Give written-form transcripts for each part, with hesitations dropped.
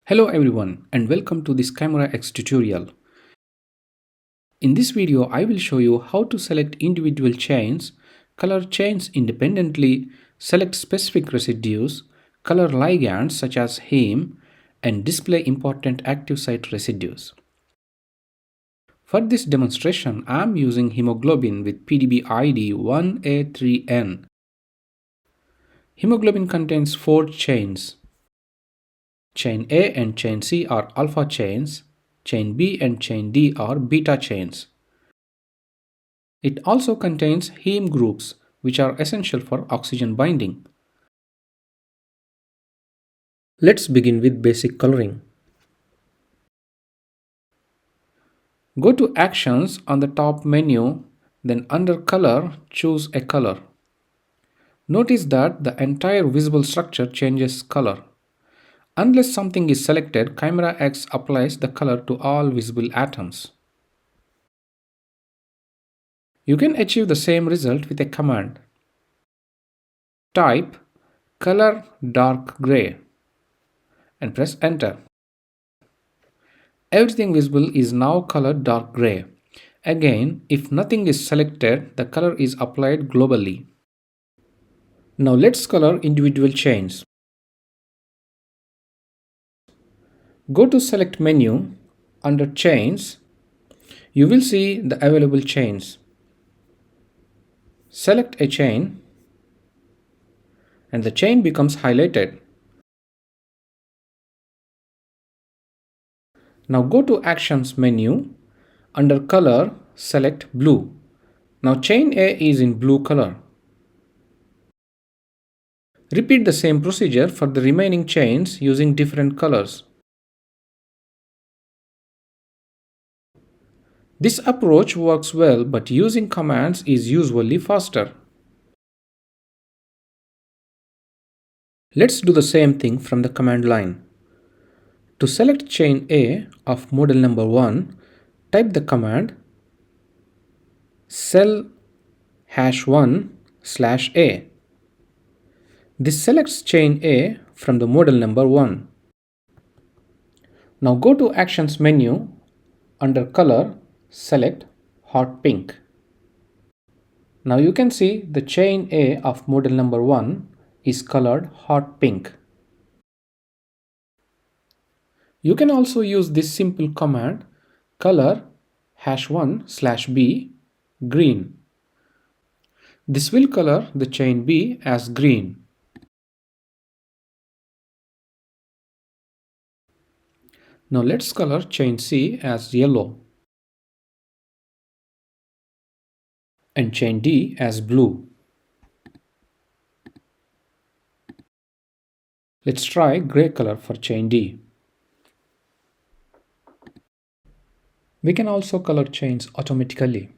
Hello everyone and welcome to this ChimeraX tutorial. In this video, I will show you how to select individual chains, color chains independently, select specific residues, color ligands such as heme, and display important active site residues. For this demonstration, I am using hemoglobin with PDB ID 1A3N. Hemoglobin contains 4 chains. Chain A and chain C are alpha chains. Chain B and chain D are beta chains. It also contains heme groups, which are essential for oxygen binding. Let's begin with basic coloring. Go to Actions on the top menu, then under Color, choose a color. Notice that the entire visible structure changes color. Unless something is selected, ChimeraX applies the color to all visible atoms. You can achieve the same result with a command. Type color dark gray and press enter. Everything visible is now colored dark gray. Again, if nothing is selected, the color is applied globally. Now let's color individual chains. Go to Select menu. Under Chains, you will see the available chains. Select a chain and the chain becomes highlighted. Now go to Actions menu. Under Color, select Blue. Now chain A is in blue color. Repeat the same procedure for the remaining chains using different colors. This approach works well, but using commands is usually faster. Let's do the same thing from the command line. To select chain A of model number 1, type the command cell #1/A. This selects chain A from the model number 1. Now go to Actions menu. Under Color, select hot pink. Now you can see the chain A of model number 1 is colored hot pink. You can also use this simple command color #1/B green. This will color the chain B as green. Now let's color chain C as yellow and chain D as blue. Let's try gray color for chain D. We can also color chains automatically.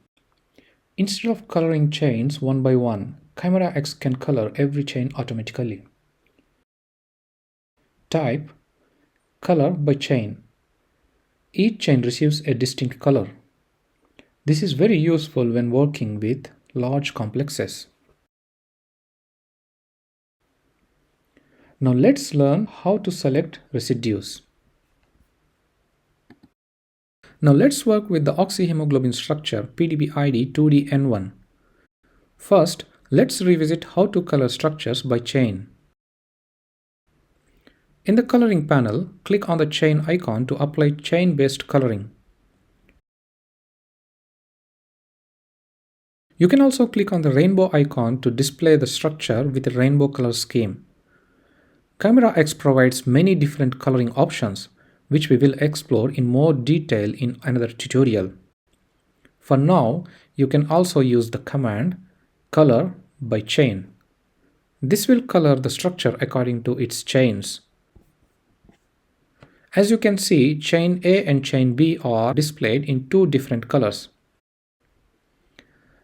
Instead of coloring chains one by one, ChimeraX can color every chain automatically. Type color by chain. Each chain receives a distinct color. This is very useful when working with large complexes. Now let's learn how to select residues. Now let's work with the oxyhemoglobin structure PDB ID 2DN1. First, let's revisit how to color structures by chain. In the coloring panel, click on the chain icon to apply chain-based coloring. You can also click on the rainbow icon to display the structure with a rainbow color scheme. ChimeraX provides many different coloring options, which we will explore in more detail in another tutorial. For now, you can also use the command color by chain. This will color the structure according to its chains. As you can see, chain A and chain B are displayed in two different colors.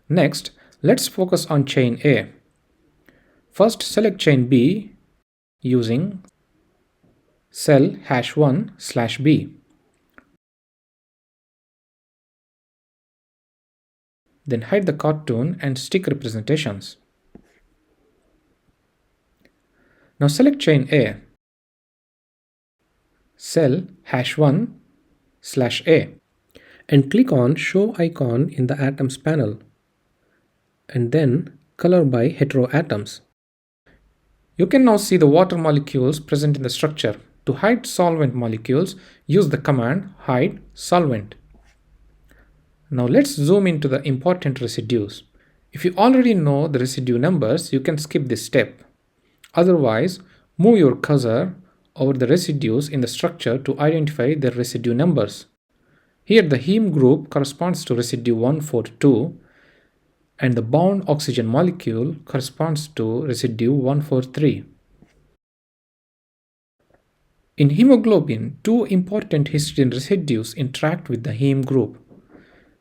Next, let's focus on chain A. First, select chain B using cell #1/B. Then hide the cartoon and stick representations. Now select chain A. cell #1/A, and click on Show icon in the Atoms panel, and then Color by Heteroatoms. You can now see the water molecules present in the structure. To hide solvent molecules, use the command Hide Solvent. Now let's zoom into the important residues. If you already know the residue numbers, you can skip this step. Otherwise, move your cursor over the residues in the structure to identify their residue numbers. Here the heme group corresponds to residue 142 and the bound oxygen molecule corresponds to residue 143. In hemoglobin, two important histidine residues interact with the heme group.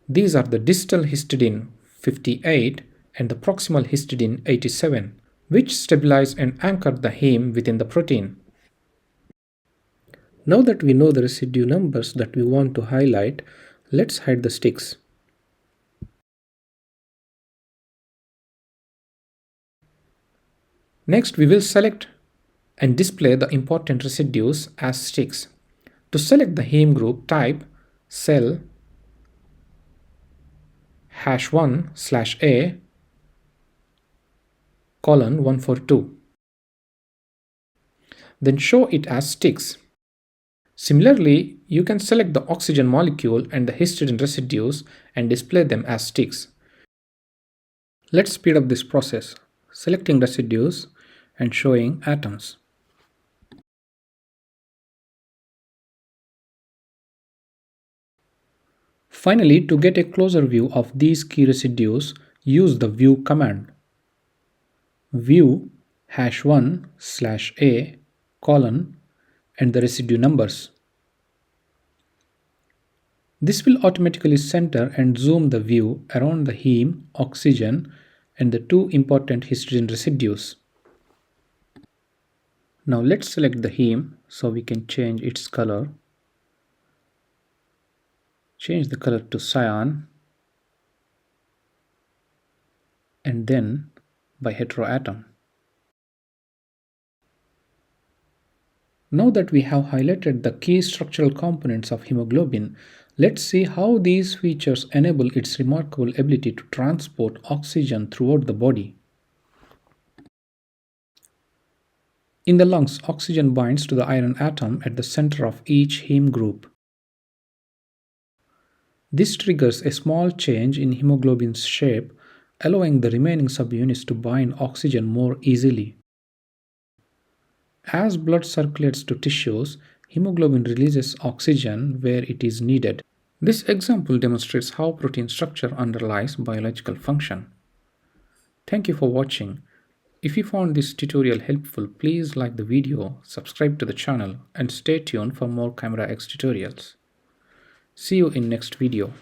These are the distal histidine 58 and the proximal histidine 87, which stabilize and anchor the heme within the protein. Now that we know the residue numbers that we want to highlight, let's hide the sticks. Next, we will select and display the important residues as sticks. To select the heme group, type cell #1/A :142. Then show it as sticks. Similarly, you can select the oxygen molecule and the histidine residues and display them as sticks. Let's speed up this process, selecting residues and showing atoms. Finally, to get a closer view of these key residues, use the View command. View #1/A : and the residue numbers. This will automatically center and zoom the view around the heme, oxygen, and the two important histidine residues. Now let's select the heme so we can change its color. Change the color to cyan and then by heteroatom. Now that we have highlighted the key structural components of hemoglobin, let's see how these features enable its remarkable ability to transport oxygen throughout the body. In the lungs, oxygen binds to the iron atom at the center of each heme group. This triggers a small change in hemoglobin's shape, allowing the remaining subunits to bind oxygen more easily. As blood circulates to tissues, hemoglobin releases oxygen where it is needed. This example demonstrates how protein structure underlies biological function. Thank you for watching. If you found this tutorial helpful, please like the video, subscribe to the channel, and stay tuned for more ChimeraX tutorials. See you in next video.